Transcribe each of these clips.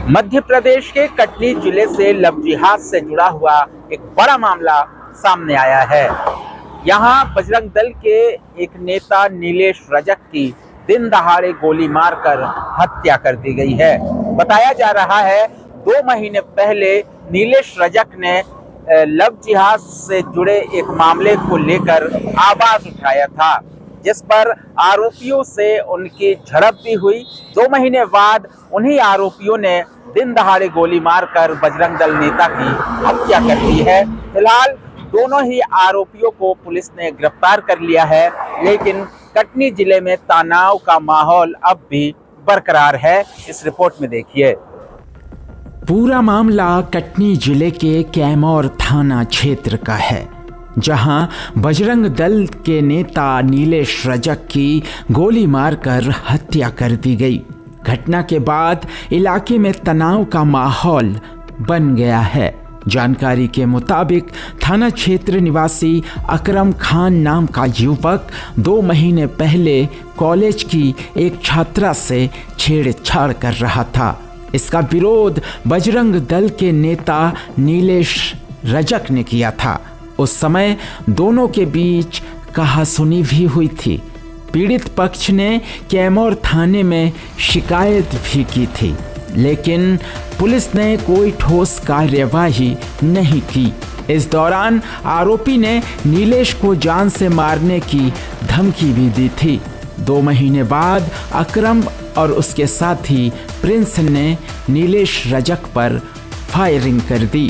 मध्य प्रदेश के कटनी जिले से लव जिहाद से जुड़ा हुआ एक बड़ा मामला सामने आया है। यहाँ बजरंग दल के एक नेता नीलेश रजक की दिन दहाड़े गोली मारकर हत्या कर दी गई है। बताया जा रहा है 2 महीने पहले नीलेश रजक ने लव जिहाद से जुड़े एक मामले को लेकर आवाज उठाया था, जिस पर आरोपियों से उनकी झड़प भी हुई। 2 महीने बाद उन्हीं आरोपियों ने दिन दहाड़े गोली मारकर बजरंग दल नेता की हत्या कर दी है। फिलहाल दोनों ही आरोपियों को पुलिस ने गिरफ्तार कर लिया है, लेकिन कटनी जिले में तनाव का माहौल अब भी बरकरार है। इस रिपोर्ट में देखिए। पूरा मामला कटनी जिले के कैमूर थाना क्षेत्र का है, जहां बजरंग दल के नेता नीलेश रजक की गोली मारकर हत्या कर दी गई। घटना के बाद इलाके में तनाव का माहौल बन गया है। जानकारी के मुताबिक थाना क्षेत्र निवासी अकरम खान नाम का युवक 2 महीने पहले कॉलेज की एक छात्रा से छेड़छाड़ कर रहा था। इसका विरोध बजरंग दल के नेता नीलेश रजक ने किया था। उस समय दोनों के बीच कहासुनी भी हुई थी। पीड़ित पक्ष ने कैमूर थाने में शिकायत भी की थी, लेकिन पुलिस ने कोई ठोस कार्यवाही नहीं की। इस दौरान आरोपी ने नीलेश को जान से मारने की धमकी भी दी थी। 2 महीने बाद अकरम और उसके साथी प्रिंस ने नीलेश रजक पर फायरिंग कर दी।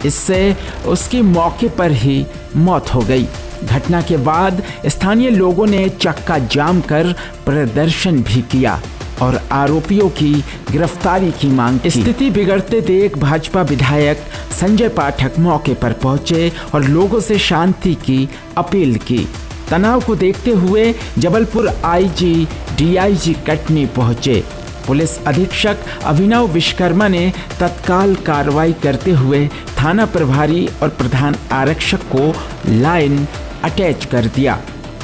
इससे उसकी मौके पर ही मौत हो गई। घटना के बाद स्थानीय लोगों ने चक्का जाम कर प्रदर्शन भी किया और आरोपियों की गिरफ्तारी की मांग की। स्थिति बिगड़ते देख भाजपा विधायक संजय पाठक मौके पर पहुंचे और लोगों से शांति की अपील की। तनाव को देखते हुए जबलपुर आईजी डीआईजी कटनी पहुंचे। पुलिस अधीक्षक अभिनव विश्वकर्मा ने तत्काल कार्रवाई करते हुए थाना प्रभारी और प्रधान आरक्षक को लाइन अटैच कर दिया।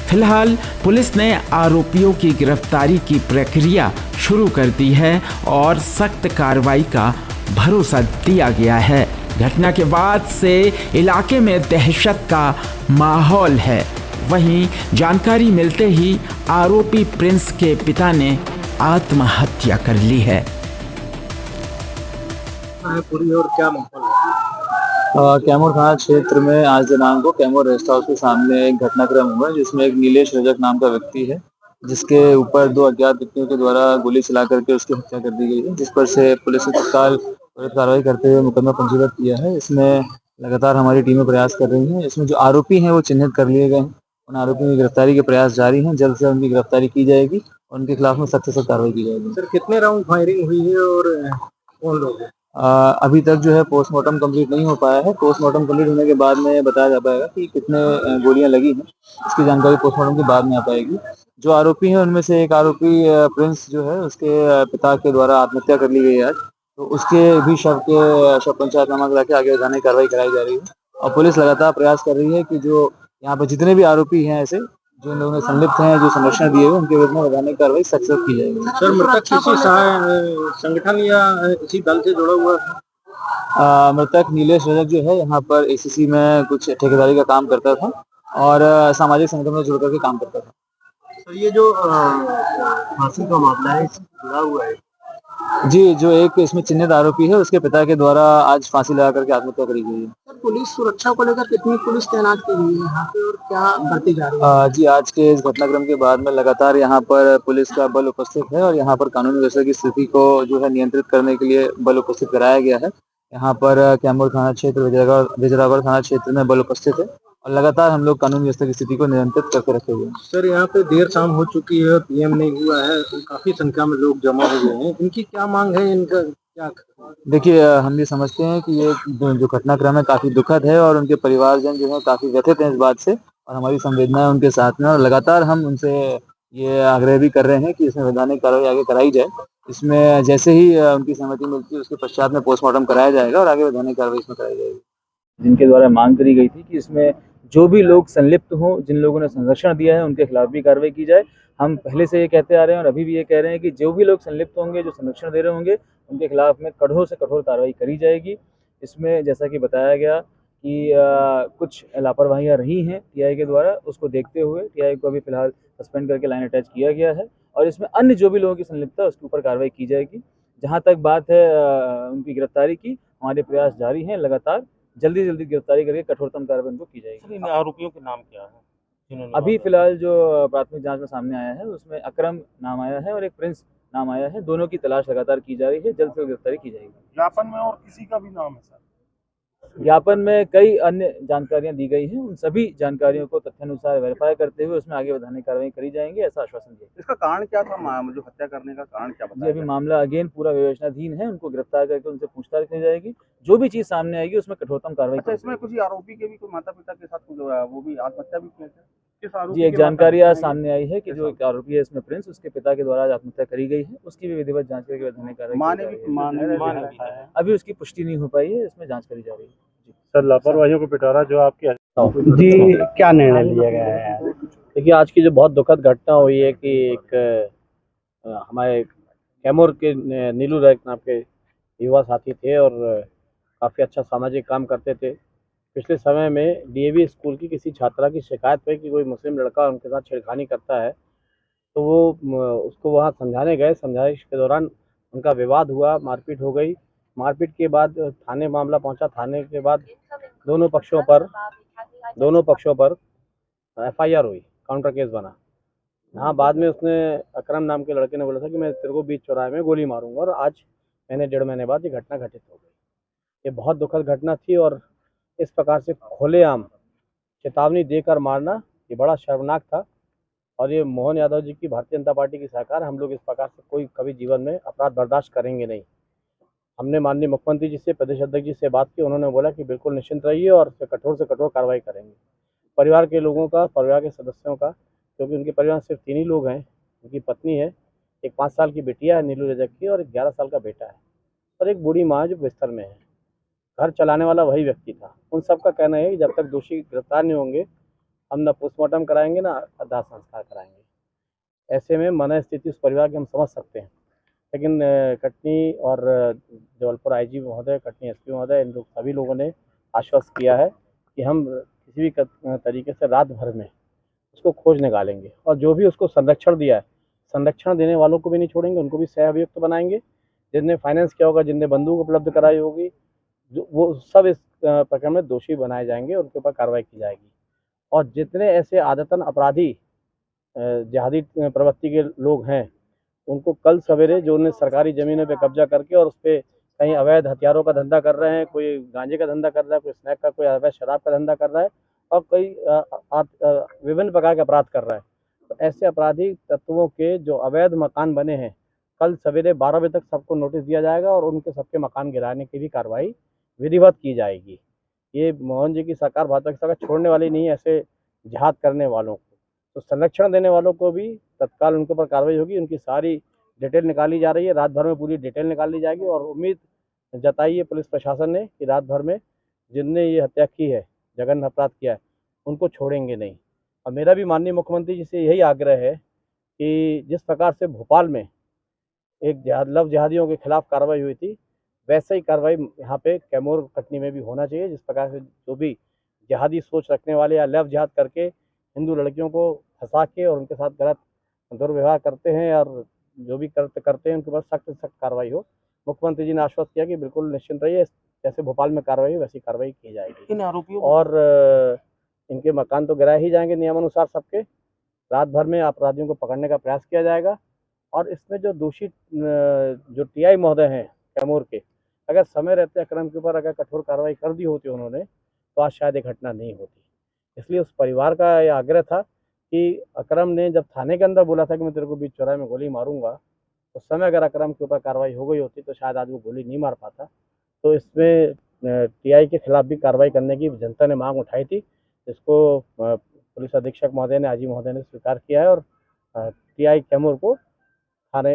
फिलहाल पुलिस ने आरोपियों की गिरफ्तारी की प्रक्रिया शुरू कर दी है और सख्त कार्रवाई का भरोसा दिया गया है। घटना के बाद से इलाके में दहशत का माहौल है। वहीं जानकारी मिलते ही आरोपी प्रिंस के पिता ने आत्महत्या कर ली है। पूरी और क्या माहौल है? कैमूर थाना क्षेत्र में आज दिनांक को कैमूर रेस्ट हाउस के सामने एक घटनाक्रम हुआ, जिसमें एक नीलेश रजक नाम का व्यक्ति है, जिसके ऊपर 2 अज्ञात व्यक्तियों के द्वारा गोली चला करके उसकी हत्या कर दी गई है, जिस पर से पुलिस ने तत्काल कार्रवाई करते हुए मुकदमा पंजीबद्ध किया है। इसमें लगातार हमारी टीमें प्रयास कर रही हैं। इसमें जो आरोपी हैं वो चिन्हित कर लिए गए हैं। उन आरोपियों की गिरफ्तारी के प्रयास जारी हैं। जल्द से उनकी गिरफ्तारी की जाएगी और उनके खिलाफ में सख्त से सख्त कार्रवाई की जाएगी। सर, कितने राउंड फायरिंग हुई है और कौन लोग हैं? अभी तक जो है पोस्टमार्टम कंप्लीट नहीं हो पाया है। पोस्टमार्टम कंप्लीट होने के बाद में बताया जा पाएगा कि कितने गोलियां लगी हैं। इसकी जानकारी पोस्टमार्टम के बाद में आ पाएगी। जो आरोपी हैं उनमें से एक आरोपी प्रिंस जो है, उसके पिता के द्वारा आत्महत्या कर ली गई है आज, तो उसके भी शव पंचायतनामा करा के आगे वैधानिक कार्रवाई कराई जा रही है। और पुलिस लगातार प्रयास कर रही है कि जो यहाँ पर जितने भी आरोपी हैं ऐसे जो इन लोगों में संलिप्त हैं, जो संरक्षण दिए हुए, उनके विरुद्ध में वैधानिक कार्रवाई सख्त की जाएगी। सर, मृतक किसी संगठन या किसी दल से जुड़ा हुआ? मृतक नीलेश रजक जो है यहाँ पर एसीसी में कुछ ठेकेदारी का काम करता था और सामाजिक संगठन में जुड़ करके काम करता था। सर, ये जो फांसी का मामला है, इससे जुड़ा हुआ है जी, जो एक इसमें चिन्हित आरोपी है, उसके पिता के द्वारा आज फांसी लगा करके आत्महत्या करी गई है। सर, पुलिस सुरक्षा को लेकर कितनी पुलिस तैनात की गई है यहाँ पे और क्या बढ़ती जा रही है? जी, आज के इस घटनाक्रम के बाद में लगातार यहाँ पर पुलिस का बल उपस्थित है और यहाँ पर कानून व्यवस्था की स्थिति को जो है नियंत्रित करने के लिए बल उपस्थित कराया गया है। यहाँ पर कैमूर थाना क्षेत्र, विजयरागढ़ थाना क्षेत्र में बल उपस्थित है और लगातार हम लोग कानून व्यवस्था की स्थिति को नियंत्रित करके रखे हुए हैं। सर, यहाँ पे देर शाम हो चुकी है, पीएम नहीं हुआ है, काफी संख्या में लोग जमा हो गए हैं। इनकी क्या मांग है? इनका क्या? देखिए, हम ये समझते हैं कि ये जो घटनाक्रम है काफी दुखद है और उनके परिवारजन जो है काफी व्यथित हैं इस बात से, और हमारी संवेदनाएं उनके साथ में, और लगातार हम उनसे ये आग्रह भी कर रहे हैं कि इसमें वैधानिक कार्रवाई आगे कराई जाए। इसमें जैसे ही उनकी सहमति मिलती है उसके पश्चात में पोस्टमार्टम कराया जाएगा और आगे वैधानिक कार्रवाई इसमें कराई जाएगी। जिनके द्वारा मांग करी गई थी कि इसमें जो भी लोग संलिप्त हों, जिन लोगों ने संरक्षण दिया है, उनके खिलाफ भी कार्रवाई की जाए। हम पहले से ये कहते आ रहे हैं और अभी भी ये कह रहे हैं कि जो भी लोग संलिप्त होंगे, जो संरक्षण दे रहे होंगे, उनके खिलाफ में कठोर से कठोर कार्रवाई करी जाएगी। इसमें जैसा कि बताया गया कि कुछ लापरवाहियां रही हैं टीआई के द्वारा, उसको देखते हुए टीआई को अभी फिलहाल सस्पेंड करके लाइन अटैच किया गया है और इसमें अन्य जो भी लोगों की संलिप्तता है उसके ऊपर कार्रवाई की जाएगी। जहां तक बात है उनकी गिरफ्तारी की, हमारे प्रयास जारी हैं लगातार, जल्दी जल्दी गिरफ्तारी करके कठोरतम कार्रवाई उनको की सर, जाएगी। इन आरोपियों के नाम क्या है जिन्होंने अभी वारदात फिलहाल जो प्राथमिक जांच में सामने आया है उसमें अकरम नाम आया है और एक प्रिंस नाम आया है। दोनों की तलाश लगातार की जा रही है, जल्द से जल्द गिरफ्तारी की जाएगी। ज्ञापन में और किसी का भी नाम है सर? ज्ञापन में कई अन्य जानकारियां दी गई हैं, उन सभी जानकारियों को तथ्यानुसार वेरीफाई करते हुए उसमें आगे बढ़ाने की कार्रवाई करी जाएंगी, ऐसा आश्वासन दिया। इसका कारण क्या था? जो हत्या करने का कारण क्या जी बताया अभी गया? मामला अगेन पूरा विवेचनाधीन है, उनको गिरफ्तार करके उनसे पूछताछ की जाएगी, जो भी चीज सामने आएगी उसमें कठोरतम कार्रवाई अच्छा, की इसमें कुछ आरोपी के भी कोई माता पिता के साथ कुछ वो भी आत्महत्या भी किए थे? किस जाएगी। आरोपी जी एक के जानकारी माता आज पिता सामने आई है कि किस जो एक आरोपी है इसमें प्रिंस, उसके पिता के द्वारा आज आत्महत्या करी गई है, उसकी भी विधिवत जांच करके वैधानिक कार्रवाई माँ की ने जा भी रही माँ है। ने भी अभी उसकी पुष्टि नहीं हो पाई है, इसमें जांच करी जा रही है। जी। सर, लापरवाहियों को पिटारा जो आपकी जी, क्या निर्णय लिया गया है? देखिए, आज की जो बहुत दुखद घटना हुई है कि एक हमारे कैमूर के नीलू रैक नाम के युवा साथी थे और काफ़ी अच्छा सामाजिक काम करते थे। पिछले समय में डीएवी स्कूल की किसी छात्रा की शिकायत हुई कि कोई मुस्लिम लड़का उनके साथ छेड़खानी करता है, तो वो उसको वहाँ समझाने गए। समझाइश के दौरान उनका विवाद हुआ, मारपीट हो गई। मारपीट के बाद थाने मामला पहुँचा। थाने के बाद दोनों पक्षों पर एफआईआर हुई, काउंटर केस बना। हाँ, बाद में उसने अकरम नाम के लड़के ने बोला था कि मैं तेरे को बीच चौराहे में गोली मारूंगा और आज डेढ़ महीने बाद ये घटना घटित हो गई। ये बहुत दुखद घटना थी और इस प्रकार से खुलेआम चेतावनी देकर मारना ये बड़ा शर्मनाक था और ये मोहन यादव जी की भारतीय जनता पार्टी की सरकार, हम लोग इस प्रकार से कोई कभी जीवन में अपराध बर्दाश्त करेंगे नहीं। हमने माननीय मुख्यमंत्री जी से, प्रदेश अध्यक्ष जी से बात की, उन्होंने बोला कि बिल्कुल निश्चिंत रहिए और इस पर कठोर से कठोर कार्रवाई करेंगे। परिवार के लोगों का, परिवार के सदस्यों का, क्योंकि उनके परिवार में सिर्फ 3 ही लोग हैं। उनकी पत्नी है, एक 5 साल की बिटिया है नीलू रजक की और एक 11 साल का बेटा है और एक बूढ़ी माँ है जो बिस्तर में है। घर चलाने वाला वही व्यक्ति था। उन सब का कहना है कि जब तक दोषी गिरफ्तार नहीं होंगे हम न पोस्टमार्टम कराएंगे न दाह संस्कार कराएंगे। ऐसे में मन स्थिति उस परिवार की हम समझ सकते हैं। लेकिन कटनी और जबलपुर आईजी महोदय, कटनी एसपी महोदय, इन लोग सभी लोगों ने आश्वस्त किया है कि हम किसी भी तरीके से रात भर में उसको खोज निकालेंगे और जो भी उसको संरक्षण दिया है, संरक्षण देने वालों को भी नहीं छोड़ेंगे, उनको भी सह अभियुक्त बनाएंगे। जिनने फाइनेंस किया होगा, जिनने बंदूक उपलब्ध कराई होगी, जो वो सब इस प्रकरण में दोषी बनाए जाएंगे, उनके ऊपर कार्रवाई की जाएगी। और जितने ऐसे आदतन अपराधी जिहादी प्रवृत्ति के लोग हैं, उनको कल सवेरे जो उन्हें सरकारी ज़मीनों पे कब्जा करके और उस पर कहीं अवैध हथियारों का धंधा कर रहे हैं, कोई गांजे का धंधा कर रहा है, कोई स्नैक का, कोई अवैध शराब का धंधा कर रहा है और कई विभिन्न प्रकार के अपराध कर रहा है, तो ऐसे अपराधी तत्वों के जो अवैध मकान बने हैं, कल सवेरे 12 बजे तक सबको नोटिस दिया जाएगा और उनके सबके मकान गिराने की भी कार्रवाई विधिवत की जाएगी। ये मोहन जी की सरकार, भाजपा की सरकार छोड़ने वाली नहीं है ऐसे जिहाद करने वालों को। तो संरक्षण देने वालों को भी तत्काल उनके ऊपर कार्रवाई होगी। उनकी सारी डिटेल निकाली जा रही है, रात भर में पूरी डिटेल निकाली जाएगी और उम्मीद जताई है पुलिस प्रशासन ने कि रात भर में जिनने ये हत्या की है, जघन्य अपराध किया है, उनको छोड़ेंगे नहीं। और मेरा भी माननीय मुख्यमंत्री जी से यही आग्रह है कि जिस प्रकार से भोपाल में एक लव जिहादियों के खिलाफ कार्रवाई हुई थी, वैसे ही कार्रवाई यहाँ पे कैमूर कटनी में भी होना चाहिए। जिस प्रकार से जो भी जिहादी सोच रखने वाले या लव जिहाद करके हिंदू लड़कियों को फंसा के और उनके साथ गलत दुर्व्यवहार करते हैं और जो भी करते हैं उनके ऊपर सख्त से सख्त कार्रवाई हो। मुख्यमंत्री जी ने आश्वस्त किया कि बिल्कुल निश्चिंत रहिए, जैसे भोपाल में कार्रवाई वैसी कार्रवाई की जाएगी। इन आरोपियों और इनके मकान तो गिराए ही जाएंगे नियमानुसार सबके। रात भर में अपराधियों को पकड़ने का प्रयास किया जाएगा और इसमें जो दोषी जो टीआई महोदय हैं कैमूर के, अगर समय रहते अकरम के ऊपर अगर कठोर कार्रवाई कर दी होती उन्होंने, तो आज शायद ये घटना नहीं होती। इसलिए उस परिवार का ये आग्रह था कि अकरम ने जब थाने के अंदर बोला था कि मैं तेरे को बीच चौराहे में गोली मारूंगा, उस समय अगर अकरम के ऊपर कार्रवाई हो गई होती तो शायद आज वो गोली नहीं मार पाता। तो इसमें टीआई के खिलाफ भी कार्रवाई करने की जनता ने मांग उठाई थी, जिसको पुलिस अधीक्षक महोदय ने, आईजी महोदय ने स्वीकार किया है और टीआई कैमूर को थाने